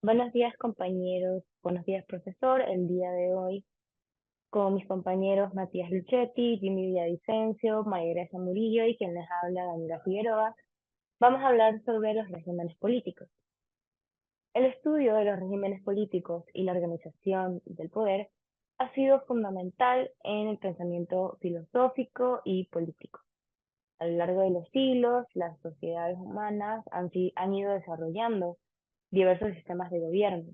Buenos días, compañeros. Buenos días, profesor. El día de hoy, con mis compañeros Matías Luchetti, Jimmy Villavicencio, María Gracia Murillo y quien les habla, Daniela Figueroa, vamos a hablar sobre los regímenes políticos. El estudio de los regímenes políticos y la organización del poder ha sido fundamental en el pensamiento filosófico y político. A lo largo de los siglos, las sociedades humanas han ido desarrollando diversos sistemas de gobierno,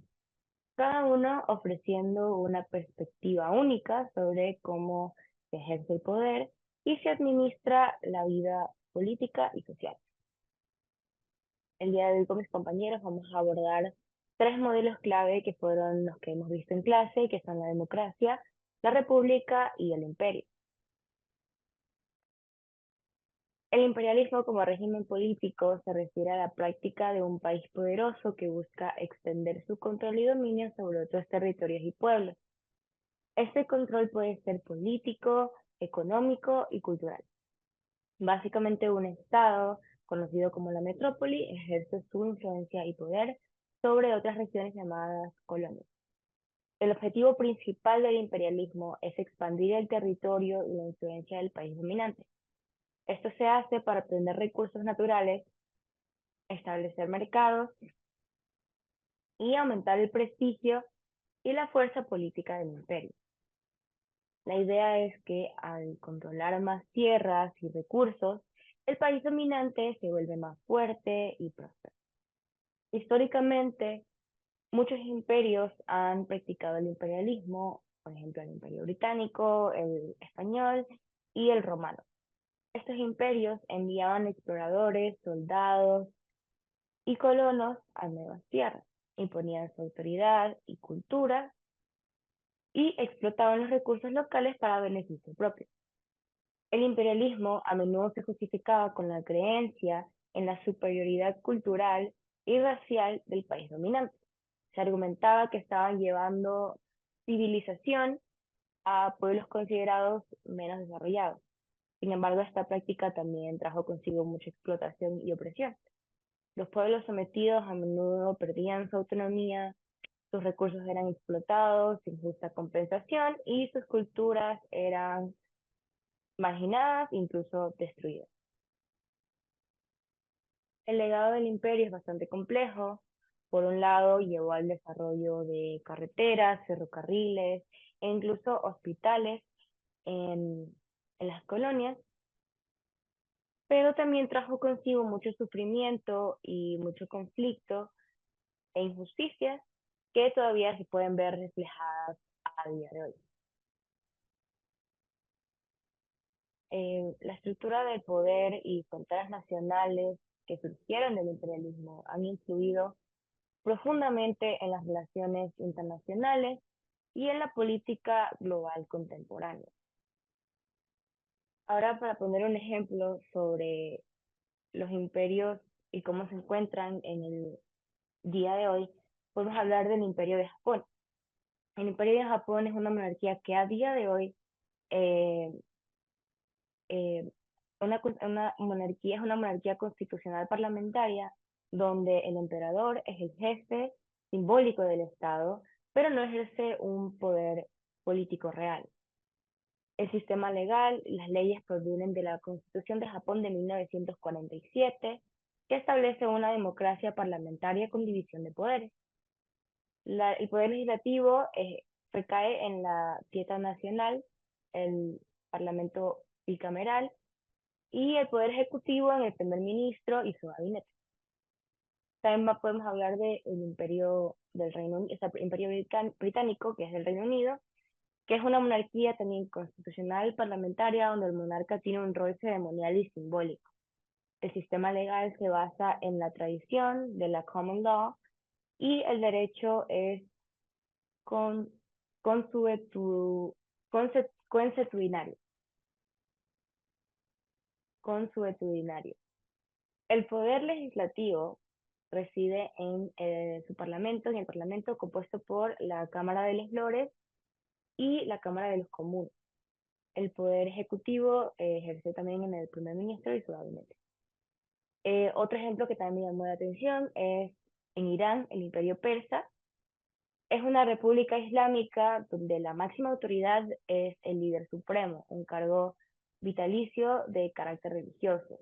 cada uno ofreciendo una perspectiva única sobre cómo se ejerce el poder y se administra la vida política y social. El día de hoy con mis compañeros vamos a abordar tres modelos clave que fueron los que hemos visto en clase, que son la democracia, la república y el imperio. El imperialismo como régimen político se refiere a la práctica de un país poderoso que busca extender su control y dominio sobre otros territorios y pueblos. Este control puede ser político, económico y cultural. Básicamente, un Estado, conocido como la metrópoli, ejerce su influencia y poder sobre otras regiones llamadas colonias. El objetivo principal del imperialismo es expandir el territorio y la influencia del país dominante. Esto se hace para obtener recursos naturales, establecer mercados y aumentar el prestigio y la fuerza política del imperio. La idea es que al controlar más tierras y recursos, el país dominante se vuelve más fuerte y próspero. Históricamente, muchos imperios han practicado el imperialismo, por ejemplo, el imperio británico, el español y el romano. Estos imperios enviaban exploradores, soldados y colonos a nuevas tierras, imponían su autoridad y cultura y explotaban los recursos locales para beneficio propio. El imperialismo a menudo se justificaba con la creencia en la superioridad cultural y racial del país dominante. Se argumentaba que estaban llevando civilización a pueblos considerados menos desarrollados. Sin embargo, esta práctica también trajo consigo mucha explotación y opresión. Los pueblos sometidos a menudo perdían su autonomía, sus recursos eran explotados sin justa compensación y sus culturas eran marginadas, incluso destruidas. El legado del imperio es bastante complejo. Por un lado, llevó al desarrollo de carreteras, ferrocarriles e incluso hospitales en, en las colonias, pero también trajo consigo mucho sufrimiento y mucho conflicto e injusticias que todavía se pueden ver reflejadas a día de hoy. La estructura del poder y fronteras nacionales que surgieron del imperialismo han influido profundamente en las relaciones internacionales y en la política global contemporánea. Ahora, para poner un ejemplo sobre los imperios y cómo se encuentran en el día de hoy, podemos hablar del Imperio de Japón. El Imperio de Japón es una monarquía que a día de hoy, eh, eh, una monarquía es una monarquía constitucional parlamentaria donde el emperador es el jefe simbólico del Estado, pero no ejerce un poder político real. El sistema legal, las leyes provienen de la Constitución de Japón de 1947, que establece una democracia parlamentaria con división de poderes. El poder legislativo recae en la Dieta Nacional, el Parlamento bicameral, y el poder ejecutivo en el primer ministro y su gabinete. También podemos hablar del imperio del Reino Unido, el imperio británico, que es del Reino Unido, que es una monarquía también constitucional parlamentaria donde el monarca tiene un rol ceremonial y simbólico. El sistema legal se basa en la tradición de la common law y el derecho es con, consuetu, consuetudinario. Consuetudinario. El poder legislativo reside en en el parlamento compuesto por la Cámara de los Lores y la Cámara de los Comunes. El poder ejecutivo ejerce también en el primer ministro y su gabinete. Otro ejemplo que también me llamó la atención es En Irán, el Imperio Persa es una república islámica donde la máxima autoridad es el líder supremo, un cargo vitalicio de carácter religioso.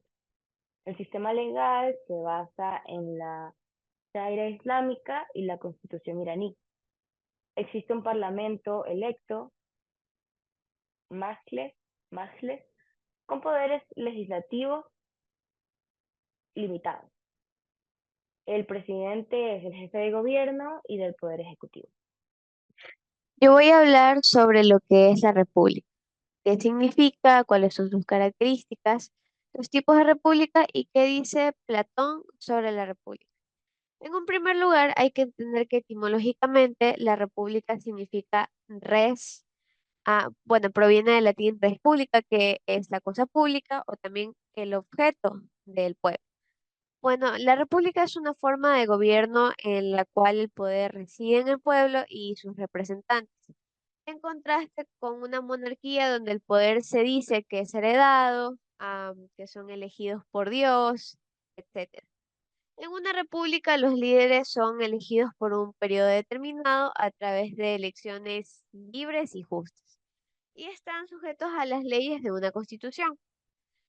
El sistema legal se basa en la Sharia islámica y la constitución iraní. Existe un parlamento electo, majles, majles, con poderes legislativos limitados. El presidente es el jefe de gobierno y del poder ejecutivo. Yo voy a hablar sobre lo que es la república, qué significa, cuáles son sus características, los tipos de república y qué dice Platón sobre la república. En un primer lugar, hay que entender que etimológicamente la república significa res, bueno, proviene del latín res publica, que es la cosa pública o también el objeto del pueblo. Bueno, la república es una forma de gobierno en la cual el poder reside en el pueblo y sus representantes, en contraste con una monarquía donde el poder se dice que es heredado, que son elegidos por Dios, etcétera. En una república los líderes son elegidos por un periodo determinado a través de elecciones libres y justas y están sujetos a las leyes de una constitución.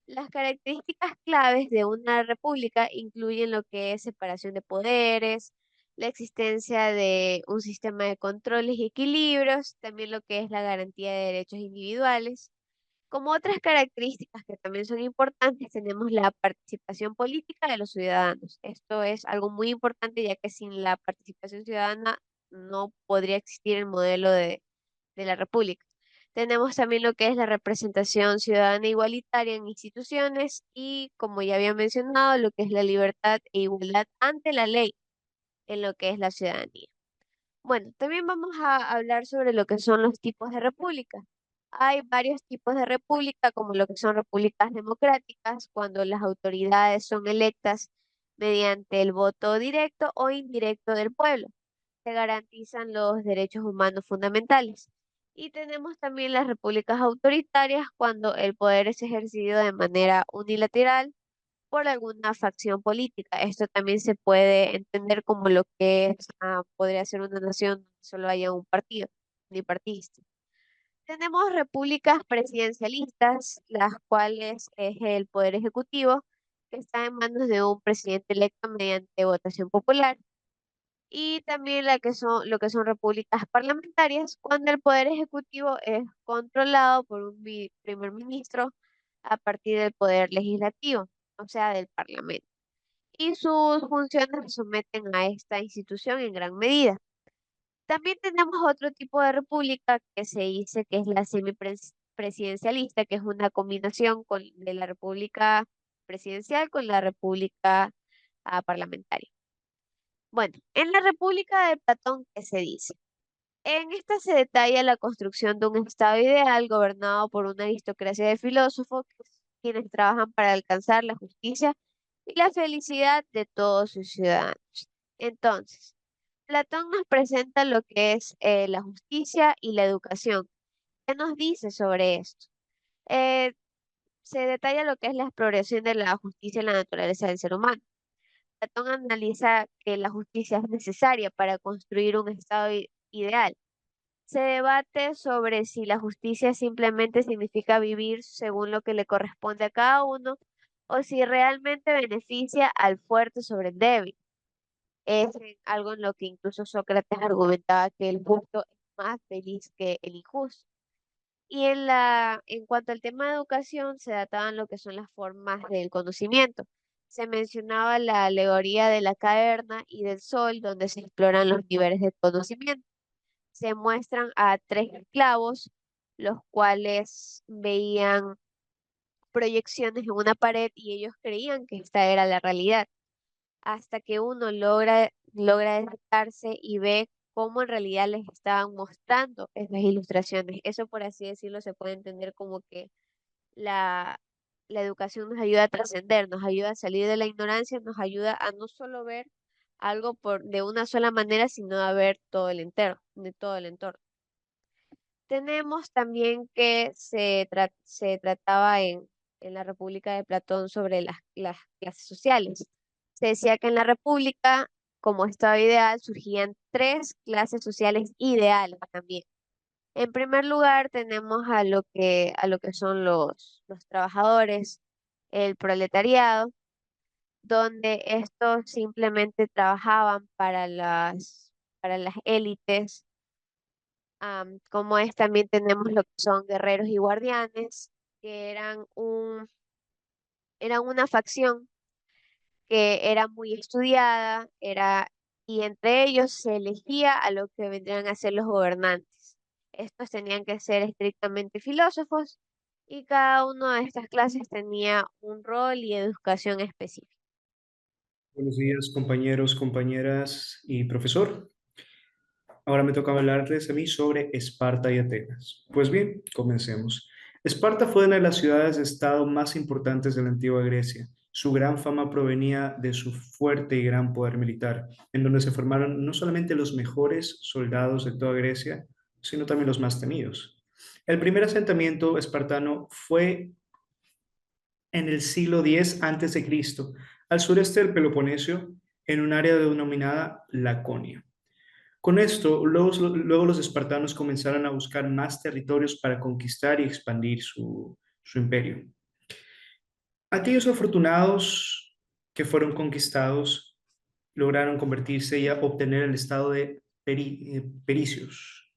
Las características claves de una república incluyen lo que es separación de poderes, la existencia de un sistema de controles y equilibrios, también lo que es la garantía de derechos individuales. Como otras características que también son importantes, tenemos la participación política de los ciudadanos. Esto es algo muy importante ya que sin la participación ciudadana no podría existir el modelo de la República. Tenemos también lo que es la representación ciudadana igualitaria en instituciones y, como ya había mencionado, lo que es la libertad e igualdad ante la ley en lo que es la ciudadanía. Bueno, también vamos a hablar sobre lo que son los tipos de república. Hay varios tipos de república, como lo que son repúblicas democráticas, cuando las autoridades son electas mediante el voto directo o indirecto del pueblo. Se garantizan los derechos humanos fundamentales. Y tenemos también las repúblicas autoritarias, cuando el poder es ejercido de manera unilateral por alguna facción política. Esto también se puede entender como lo que es, podría ser una nación donde solo haya un partido, unipartidista. Tenemos repúblicas presidencialistas, las cuales es el poder ejecutivo, que está en manos de un presidente electo mediante votación popular. Y también lo que son repúblicas parlamentarias, cuando el poder ejecutivo es controlado por un primer ministro a partir del poder legislativo, o sea, del parlamento, y sus funciones se someten a esta institución en gran medida. También tenemos otro tipo de república que se dice que es la semipresidencialista, que es una combinación de la república presidencial con la república parlamentaria. Bueno, en la República de Platón, ¿qué se dice? En esta se detalla la construcción de un estado ideal gobernado por una aristocracia de filósofos quienes trabajan para alcanzar la justicia y la felicidad de todos sus ciudadanos. Entonces, Platón nos presenta lo que es la justicia y la educación. ¿Qué nos dice sobre esto? Eh, Se detalla lo que es la exploración de la justicia en la naturaleza del ser humano. Platón analiza que la justicia es necesaria para construir un estado ideal. Se debate sobre si la justicia simplemente significa vivir según lo que le corresponde a cada uno o si realmente beneficia al fuerte sobre el débil. Es algo en lo que incluso Sócrates argumentaba que el justo es más feliz que el injusto. Y en cuanto al tema de educación, se databan lo que son las formas del conocimiento. Se mencionaba la alegoría de la caverna y del sol, donde se exploran los niveles de conocimiento. Se muestran a tres esclavos, los cuales veían proyecciones en una pared y ellos creían que esta era la realidad, hasta que uno logra despertarse y ve cómo en realidad les estaban mostrando esas ilustraciones. Eso, por así decirlo, se puede entender como que la, la educación nos ayuda a trascender, nos ayuda a salir de la ignorancia, nos ayuda a no solo ver algo de una sola manera, sino a ver todo el entorno, de todo el entorno. Tenemos también que se trataba en la República de Platón sobre las clases sociales. Se decía que en la República como estado ideal, surgían tres clases sociales ideales también. En primer lugar, tenemos a lo que son los trabajadores, el proletariado, donde estos simplemente trabajaban para las élites. Como es, también tenemos lo que son guerreros y guardianes, que eran una facción que era muy estudiada, y entre ellos se elegía a lo que vendrían a ser los gobernantes. Estos tenían que ser estrictamente filósofos y cada una de estas clases tenía un rol y educación específica. Buenos días, compañeros, compañeras y profesor. Ahora me toca hablarles a mí sobre Esparta y Atenas. Pues bien, comencemos. Esparta fue una de las ciudades de estado más importantes de la antigua Grecia. Su gran fama provenía de su fuerte y gran poder militar, en donde se formaron no solamente los mejores soldados de toda Grecia, sino también los más temidos. El primer asentamiento espartano fue en el siglo X antes de Cristo, al sureste del Peloponeso, en un área denominada Laconia. Con esto, luego los espartanos comenzaron a buscar más territorios para conquistar y expandir su imperio. Aquellos afortunados que fueron conquistados lograron convertirse y obtener el estado de pericios,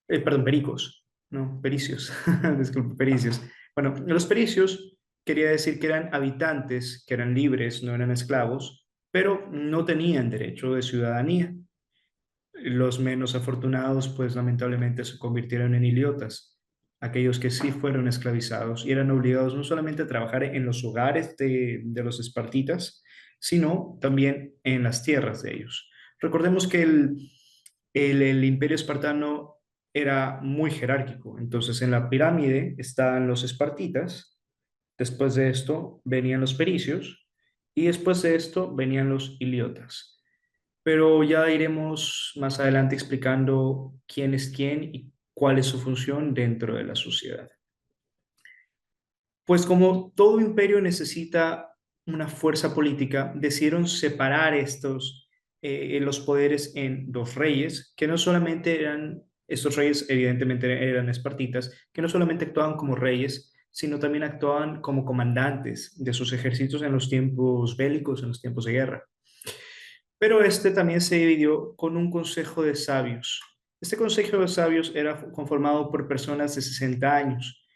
perdón, pericos, no, pericios, disculpe, pericios. Bueno, los pericios quería decir que eran habitantes, que eran libres, no eran esclavos, pero no tenían derecho de ciudadanía. Los menos afortunados, pues lamentablemente se convirtieron en iliotas, aquellos que sí fueron esclavizados y eran obligados no solamente a trabajar en los hogares de los espartitas, sino también en las tierras de ellos. Recordemos que el imperio espartano era muy jerárquico, entonces en la pirámide estaban los espartitas, después de esto venían los pericios y después de esto venían los iliotas. Pero ya iremos más adelante explicando quién es quién y cuál es su función dentro de la sociedad. Pues como todo imperio necesita una fuerza política, decidieron separar los poderes en dos reyes, que no solamente eran, estos reyes evidentemente eran espartitas, que no solamente actuaban como reyes, sino también actuaban como comandantes de sus ejércitos en los tiempos bélicos, en los tiempos de guerra. Pero este también se dividió con un consejo de sabios. Este consejo de sabios era conformado por personas de 60 años,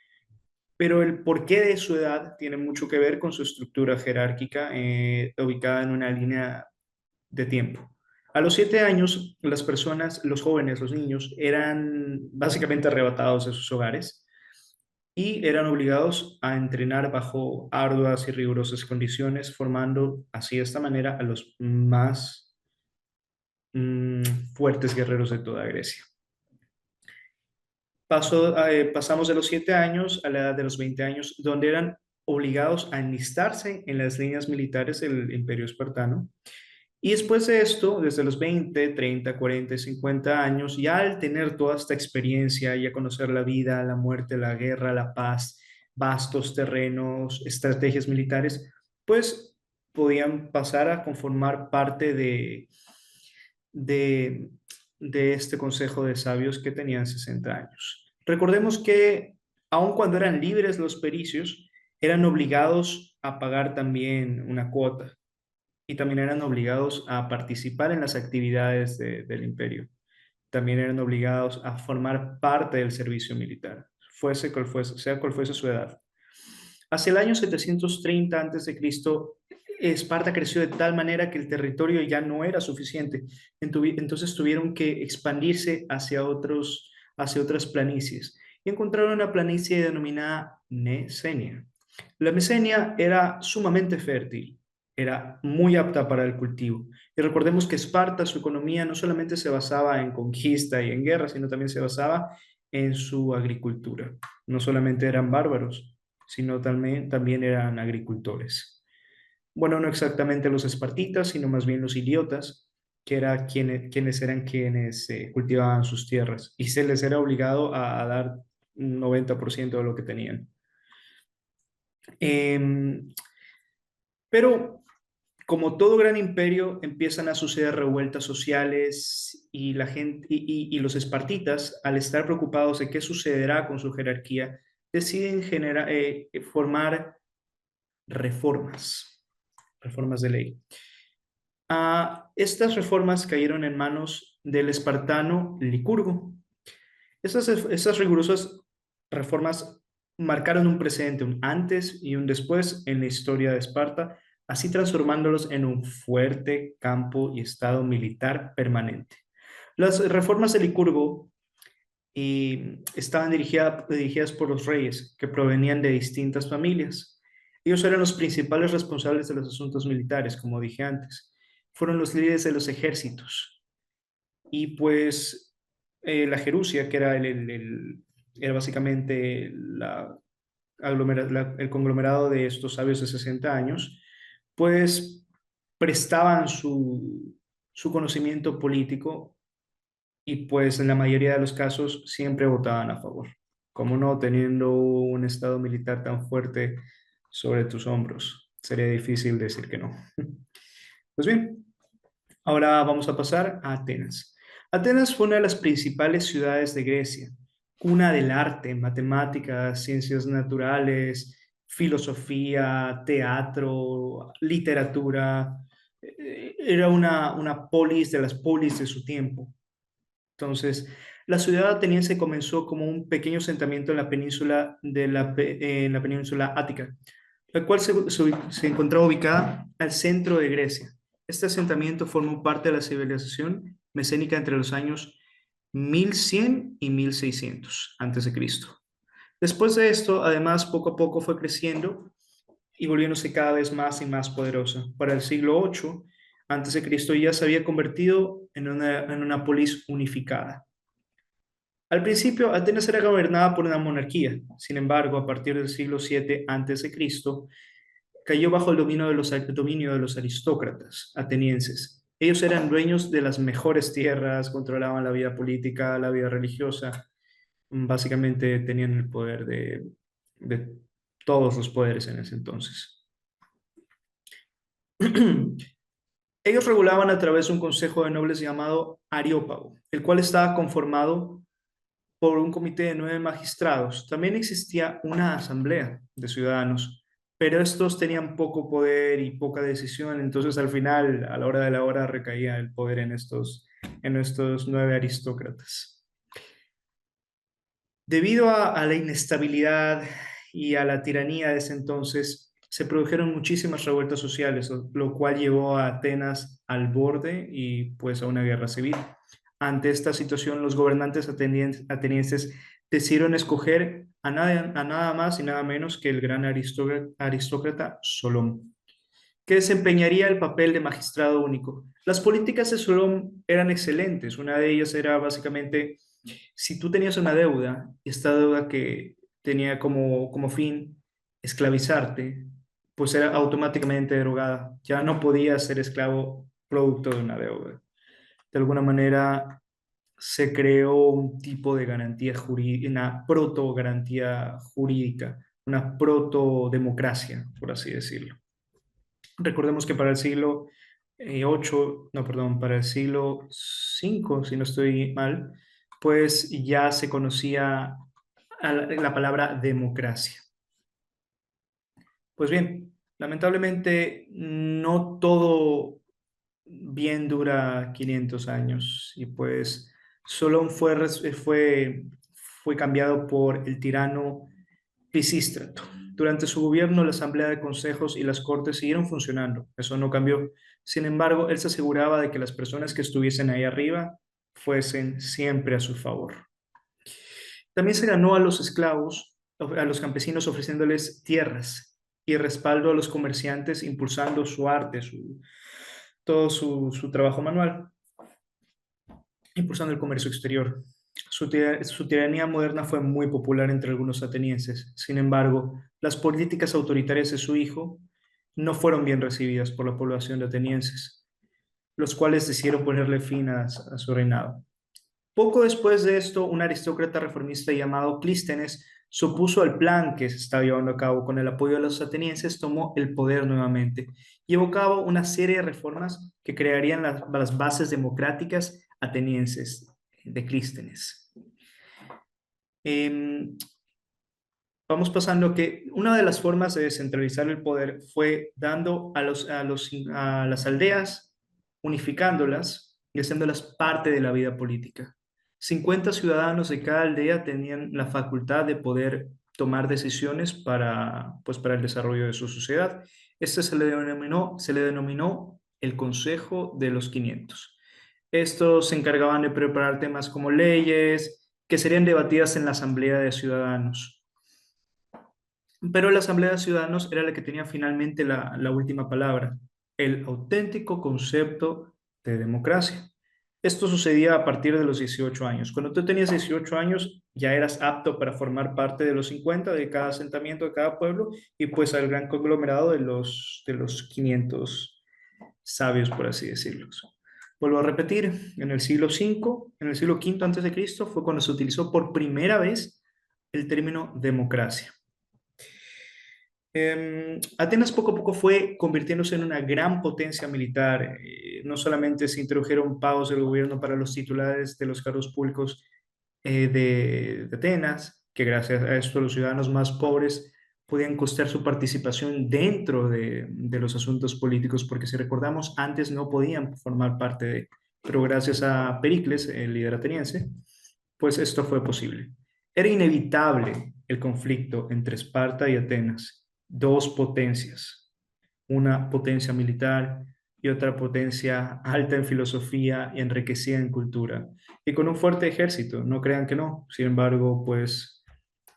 pero el porqué de su edad tiene mucho que ver con su estructura jerárquica ubicada en una línea de tiempo. A los 7 años, las personas, los jóvenes, los niños, eran básicamente arrebatados de sus hogares y eran obligados a entrenar bajo arduas y rigurosas condiciones, formando así de esta manera a los más mm, fuertes guerreros de toda Grecia. Pasamos de los 7 años a la edad de los 20 años, donde eran obligados a enlistarse en las líneas militares del Imperio Espartano. Y después de esto, desde los 20, 30, 40 y 50 años, ya al tener toda esta experiencia, ya conocer la vida, la muerte, la guerra, la paz, vastos terrenos, estrategias militares, pues podían pasar a conformar parte de, de este consejo de sabios que tenían 60 años. Recordemos que aun cuando eran libres los pericios, eran obligados a pagar también una cuota y también eran obligados a participar en las actividades del imperio. También eran obligados a formar parte del servicio militar, sea cual fuese su edad. Hacia el año 730 a.C., Esparta creció de tal manera que el territorio ya no era suficiente. Entonces tuvieron que expandirse hacia otras planicies y encontraron una planicie denominada Mesenia. La Mesenia era sumamente fértil, era muy apta para el cultivo. Y recordemos que Esparta, su economía no solamente se basaba en conquista y en guerra, sino también se basaba en su agricultura. No solamente eran bárbaros, sino también eran agricultores. Bueno, no exactamente los espartitas, sino más bien los idiotas, que eran quienes cultivaban sus tierras y se les era obligado a dar un 90% de lo que tenían. Pero como todo gran imperio, empiezan a suceder revueltas sociales y la gente y los espartitas, al estar preocupados de qué sucederá con su jerarquía, deciden formar reformas, reformas de ley. Estas reformas cayeron en manos del espartano Licurgo. Esas rigurosas reformas marcaron un precedente, un antes y un después en la historia de Esparta, así transformándolos en un fuerte campo y estado militar permanente. Las reformas de Licurgo estaban dirigidas por los reyes, que provenían de distintas familias. Ellos eran los principales responsables de los asuntos militares, como dije antes. Fueron los líderes de los ejércitos. Y pues la Jerusia, que era, era básicamente el conglomerado de estos sabios de 60 años, pues prestaban su conocimiento político y pues en la mayoría de los casos siempre votaban a favor. Como no, teniendo un estado militar tan fuerte sobre tus hombros, sería difícil decir que no. Pues bien, ahora vamos a pasar a Atenas. Atenas fue una de las principales ciudades de Grecia, cuna del arte, matemáticas, ciencias naturales, filosofía, teatro, literatura. Era una polis de las polis de su tiempo. Entonces, la ciudad ateniense comenzó como un pequeño asentamiento en la península, en la península Ática, la cual se encontraba ubicada al centro de Grecia. Este asentamiento formó parte de la civilización mesénica entre los años 1100 y 1600 a.C. Después de esto, además, poco a poco fue creciendo y volviéndose cada vez más y más poderosa. Para el siglo 8 antes de Cristo ya se había convertido en una polis unificada. Al principio, Atenas era gobernada por una monarquía. Sin embargo, a partir del siglo 7 antes de Cristo, cayó bajo el dominio de los aristócratas atenienses. Ellos eran dueños de las mejores tierras, controlaban la vida política, la vida religiosa. Básicamente tenían el poder de todos los poderes en ese entonces. Ellos regulaban a través de un consejo de nobles llamado Areópago, el cual estaba conformado por un comité de 9 magistrados. También existía una asamblea de ciudadanos, pero estos tenían poco poder y poca decisión, entonces al final, a la hora de la hora, recaía el poder en estos 9 aristócratas. Debido a la inestabilidad y a la tiranía de ese entonces, se produjeron muchísimas revueltas sociales, lo cual llevó a Atenas al borde y pues a una guerra civil. Ante esta situación, los gobernantes atenienses decidieron escoger a nada más y nada menos que el gran aristócrata Solón, que desempeñaría el papel de magistrado único. Las políticas de Solón eran excelentes. Una de ellas era básicamente, si tú tenías una deuda, y esta deuda que tenía como fin esclavizarte, pues era automáticamente derogada. Ya no podías ser esclavo producto de una deuda. De alguna manera se creó un tipo de garantía jurídica, una proto-garantía jurídica, una proto-democracia, por así decirlo. Recordemos que para el siglo 8, no, perdón, para el siglo 5, si no estoy mal, pues ya se conocía la palabra democracia. Pues bien, lamentablemente no todo bien dura 500 años y pues Solón fue cambiado por el tirano Pisístrato. Durante su gobierno, la Asamblea de Consejos y las Cortes siguieron funcionando. Eso no cambió. Sin embargo, él se aseguraba de que las personas que estuviesen ahí arriba fuesen siempre a su favor. También se ganó a los esclavos, a los campesinos ofreciéndoles tierras y respaldo a los comerciantes, impulsando su arte, todo su trabajo manual, impulsando el comercio exterior. Su tiranía moderna fue muy popular entre algunos atenienses. Sin embargo, las políticas autoritarias de su hijo no fueron bien recibidas por la población de atenienses, los cuales decidieron ponerle fin a su reinado. Poco después de esto, un aristócrata reformista llamado Clístenes se opuso al plan que se estaba llevando a cabo. Con el apoyo de los atenienses, tomó el poder nuevamente. Llevó a cabo una serie de reformas que crearían las bases democráticas atenienses de Clístenes. Vamos pasando que una de las formas de descentralizar el poder fue dando a las aldeas, unificándolas y haciéndolas parte de la vida política. 50 ciudadanos de cada aldea tenían la facultad de poder tomar decisiones pues, para el desarrollo de su sociedad. Este se le denominó el Consejo de los 500. Estos se encargaban de preparar temas como leyes que serían debatidas en la Asamblea de Ciudadanos. Pero la Asamblea de Ciudadanos era la que tenía finalmente la última palabra, el auténtico concepto de democracia. Esto sucedía a partir de los 18 años. Cuando tú tenías 18 años, ya eras apto para formar parte de los 50 de cada asentamiento, de cada pueblo, y pues al gran conglomerado de los 500 sabios, por así decirlo. Vuelvo a repetir, en el siglo V, en el siglo V antes de Cristo, fue cuando se utilizó por primera vez el término democracia. Atenas poco a poco fue convirtiéndose en una gran potencia militar. No solamente se introdujeron pagos del gobierno para los titulares de los cargos públicos de Atenas, que gracias a esto los ciudadanos más pobres podían costear su participación dentro de los asuntos políticos, porque si recordamos, antes no podían formar parte de, pero gracias a Pericles, el líder ateniense, pues esto fue posible. Era inevitable el conflicto entre Esparta y Atenas, dos potencias, una potencia militar y otra potencia alta en filosofía y enriquecida en cultura, y con un fuerte ejército, no crean que no. Sin embargo, pues,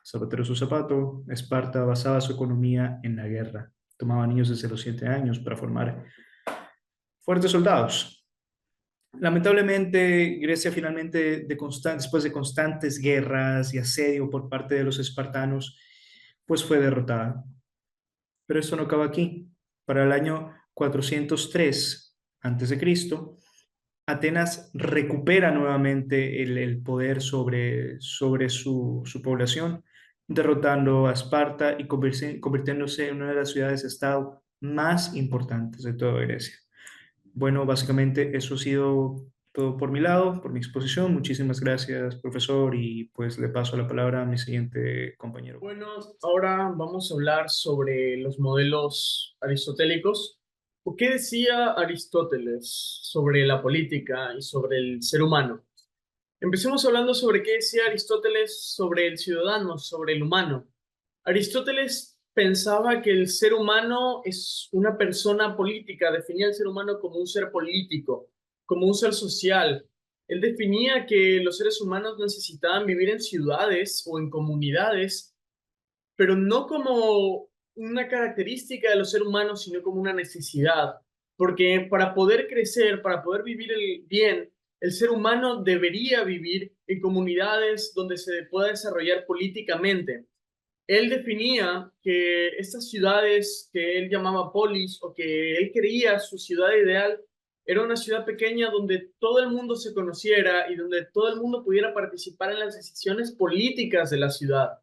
zapatero su zapato, Esparta basaba su economía en la guerra. Tomaba niños desde los 7 años para formar fuertes soldados. Lamentablemente, Grecia finalmente, después de constantes guerras y asedio por parte de los espartanos, pues fue derrotada. Pero esto no acaba aquí. Para el año 403 a.C., Atenas recupera nuevamente el poder sobre su población, derrotando a Esparta y convirtiéndose en una de las ciudades-estado más importantes de toda Grecia. Bueno, básicamente eso ha sido todo por mi lado, por mi exposición. Muchísimas gracias, profesor, y pues le paso la palabra a mi siguiente compañero. Bueno, ahora vamos a hablar sobre los modelos aristotélicos. ¿Qué decía Aristóteles sobre la política y sobre el ser humano? Empecemos hablando sobre qué decía Aristóteles sobre el ciudadano, sobre el humano. Aristóteles pensaba que el ser humano es una persona política, definía al ser humano como un ser político, como un ser social. Él definía que los seres humanos necesitaban vivir en ciudades o en comunidades, pero no como una característica de los seres humanos, sino como una necesidad. Porque para poder crecer, para poder vivir bien, el ser humano debería vivir en comunidades donde se pueda desarrollar políticamente. Él definía que estas ciudades que él llamaba polis o que él creía su ciudad ideal era una ciudad pequeña donde todo el mundo se conociera y donde todo el mundo pudiera participar en las decisiones políticas de la ciudad.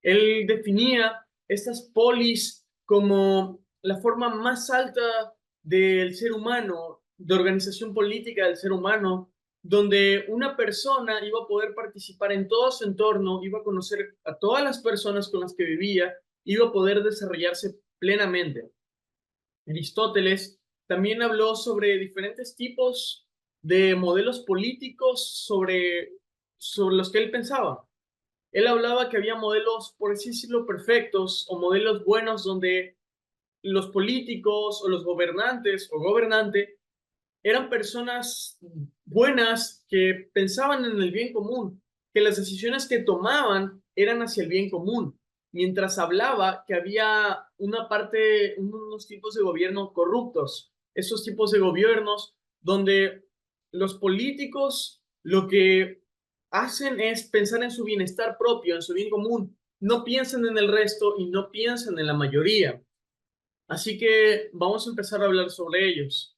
Él definía estas polis como la forma más alta del ser humano, de organización política del ser humano, donde una persona iba a poder participar en todo su entorno, iba a conocer a todas las personas con las que vivía, iba a poder desarrollarse plenamente. Aristóteles también habló sobre diferentes tipos de modelos políticos sobre los que él pensaba. Él hablaba que había modelos, por así decirlo, perfectos o modelos buenos donde los políticos o los gobernantes o gobernante eran personas buenas que pensaban en el bien común, que las decisiones que tomaban eran hacia el bien común, mientras hablaba que había una parte, unos tipos de gobierno corruptos, esos tipos de gobiernos donde los políticos lo que hacen es pensar en su bienestar propio, en su bien común, no piensan en el resto y no piensan en la mayoría. Así que vamos a empezar a hablar sobre ellos.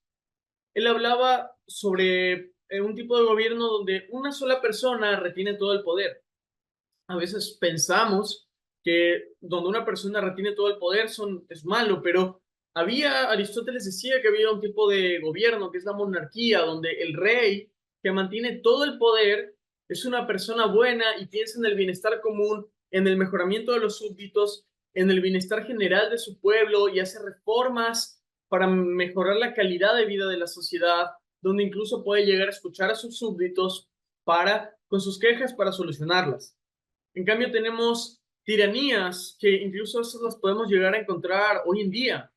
Él hablaba sobre un tipo de gobierno donde una sola persona retiene todo el poder. A veces pensamos que donde una persona retiene todo el poder es malo, pero Aristóteles decía que había un tipo de gobierno que es la monarquía, donde el rey que mantiene todo el poder es una persona buena y piensa en el bienestar común, en el mejoramiento de los súbditos, en el bienestar general de su pueblo y hace reformas para mejorar la calidad de vida de la sociedad, donde incluso puede llegar a escuchar a sus súbditos con sus quejas para solucionarlas. En cambio, tenemos tiranías que incluso esas las podemos llegar a encontrar hoy en día.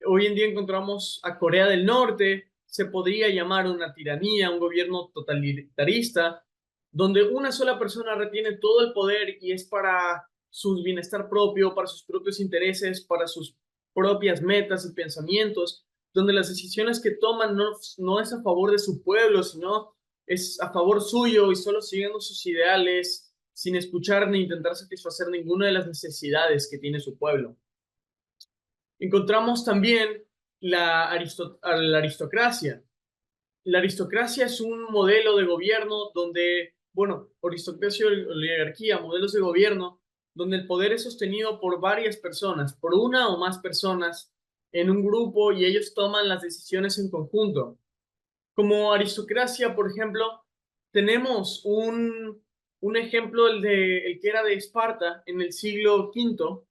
Hoy en día encontramos a Corea del Norte, se podría llamar una tiranía, un gobierno totalitarista, donde una sola persona retiene todo el poder y es para su bienestar propio, para sus propios intereses, para sus propias metas y pensamientos, donde las decisiones que toman no es a favor de su pueblo, sino es a favor suyo y solo siguiendo sus ideales, sin escuchar ni intentar satisfacer ninguna de las necesidades que tiene su pueblo. Encontramos también a la aristocracia. La aristocracia es un modelo de gobierno donde, bueno, aristocracia o oligarquía, modelos de gobierno, donde el poder es sostenido por varias personas, por una o más personas en un grupo y ellos toman las decisiones en conjunto. Como aristocracia, por ejemplo, tenemos un ejemplo, el que era de Esparta en el siglo V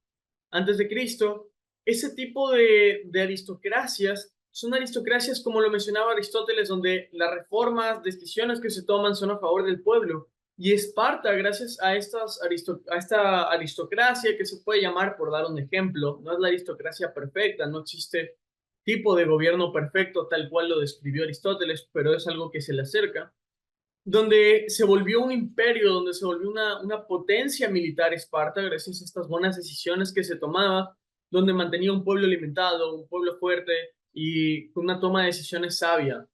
antes de Cristo. Ese tipo de aristocracias son aristocracias, como lo mencionaba Aristóteles, donde las reformas, decisiones que se toman son a favor del pueblo. Y Esparta, gracias a esta aristocracia que se puede llamar, por dar un ejemplo, no es la aristocracia perfecta, no existe tipo de gobierno perfecto tal cual lo describió Aristóteles, pero es algo que se le acerca, donde se volvió un imperio, donde se volvió una potencia militar Esparta, gracias a estas buenas decisiones que se tomaba, donde mantenía un pueblo alimentado, un pueblo fuerte y con una toma de decisiones sabia.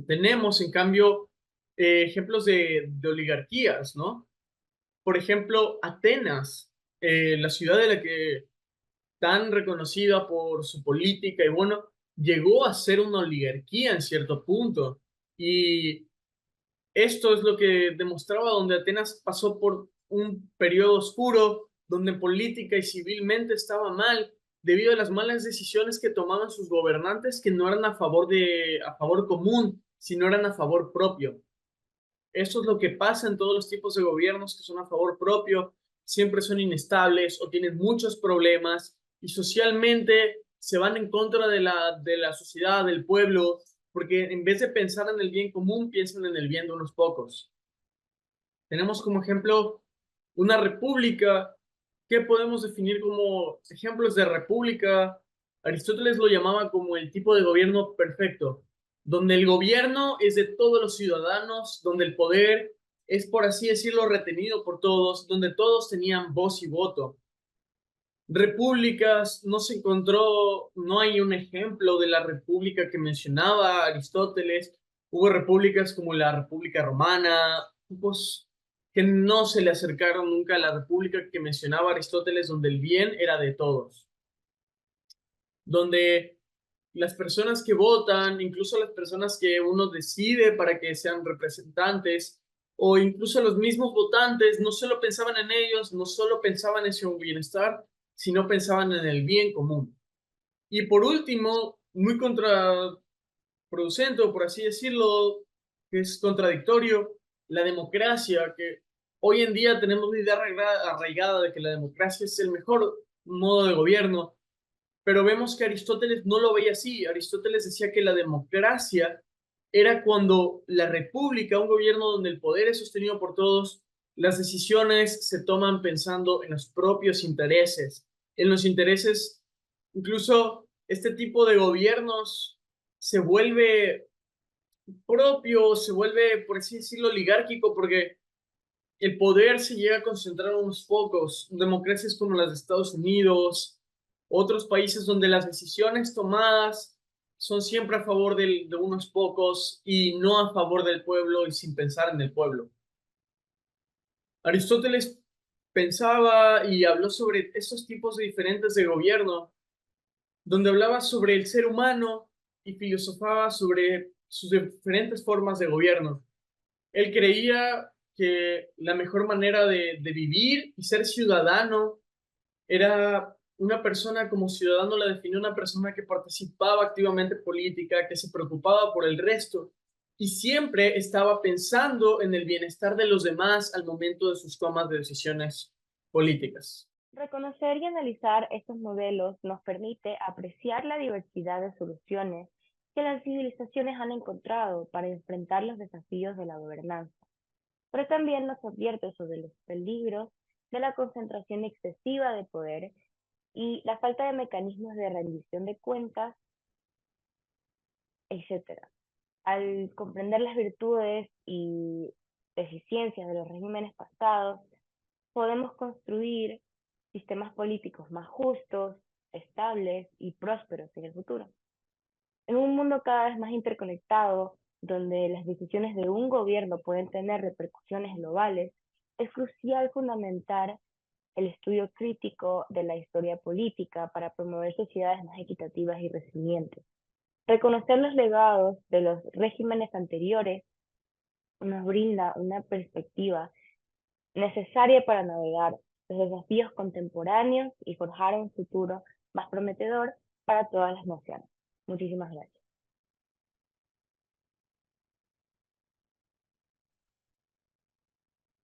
Tenemos, en cambio, ejemplos de oligarquías, ¿no? Por ejemplo, Atenas, la ciudad de la que tan reconocida por su política y bueno, llegó a ser una oligarquía en cierto punto. Y esto es lo que demostraba donde Atenas pasó por un periodo oscuro, donde política y civilmente estaba mal, debido a las malas decisiones que tomaban sus gobernantes que no eran a favor común, sino eran a favor propio. Esto es lo que pasa en todos los tipos de gobiernos que son a favor propio, siempre son inestables o tienen muchos problemas y socialmente se van en contra de la sociedad, del pueblo, porque en vez de pensar en el bien común, piensan en el bien de unos pocos. Tenemos como ejemplo una república. ¿Qué podemos definir como ejemplos de república? Aristóteles lo llamaba como el tipo de gobierno perfecto, donde el gobierno es de todos los ciudadanos, donde el poder es, por así decirlo, retenido por todos, donde todos tenían voz y voto. Repúblicas, no se encontró, no hay un ejemplo de la república que mencionaba Aristóteles. Hubo repúblicas como la República Romana, tipos que no se le acercaron nunca a la república que mencionaba Aristóteles, donde el bien era de todos, donde las personas que votan, incluso las personas que uno decide para que sean representantes, o incluso los mismos votantes, no solo pensaban en ellos, no solo pensaban en su bienestar, sino pensaban en el bien común. Y por último, muy contraproducente, o por así decirlo, que es contradictorio, la democracia, que hoy en día tenemos la idea arraigada de que la democracia es el mejor modo de gobierno, pero vemos que Aristóteles no lo veía así. Aristóteles decía que la democracia era cuando la república, un gobierno donde el poder es sostenido por todos, las decisiones se toman pensando en los propios intereses, en los intereses, incluso este tipo de gobiernos se vuelve propio, se vuelve, por así decirlo, oligárquico, porque el poder se llega a concentrar en unos pocos. Democracias como las de Estados Unidos, otros países donde las decisiones tomadas son siempre a favor de unos pocos y no a favor del pueblo y sin pensar en el pueblo. Aristóteles pensaba y habló sobre estos tipos de diferentes de gobierno, donde hablaba sobre el ser humano y filosofaba sobre sus diferentes formas de gobierno. Él creía que la mejor manera de vivir y ser ciudadano era una persona, como ciudadano la definió una persona que participaba activamente en política, que se preocupaba por el resto y siempre estaba pensando en el bienestar de los demás al momento de sus tomas de decisiones políticas. Reconocer y analizar estos modelos nos permite apreciar la diversidad de soluciones que las civilizaciones han encontrado para enfrentar los desafíos de la gobernanza, pero también nos advierte sobre los peligros de la concentración excesiva de poder y la falta de mecanismos de rendición de cuentas, etcétera. Al comprender las virtudes y deficiencias de los regímenes pasados, podemos construir sistemas políticos más justos, estables y prósperos en el futuro. En un mundo cada vez más interconectado, donde las decisiones de un gobierno pueden tener repercusiones globales, es crucial fundamentar el estudio crítico de la historia política para promover sociedades más equitativas y resilientes. Reconocer los legados de los regímenes anteriores nos brinda una perspectiva necesaria para navegar los desafíos contemporáneos y forjar un futuro más prometedor para todas las naciones. Muchísimas gracias.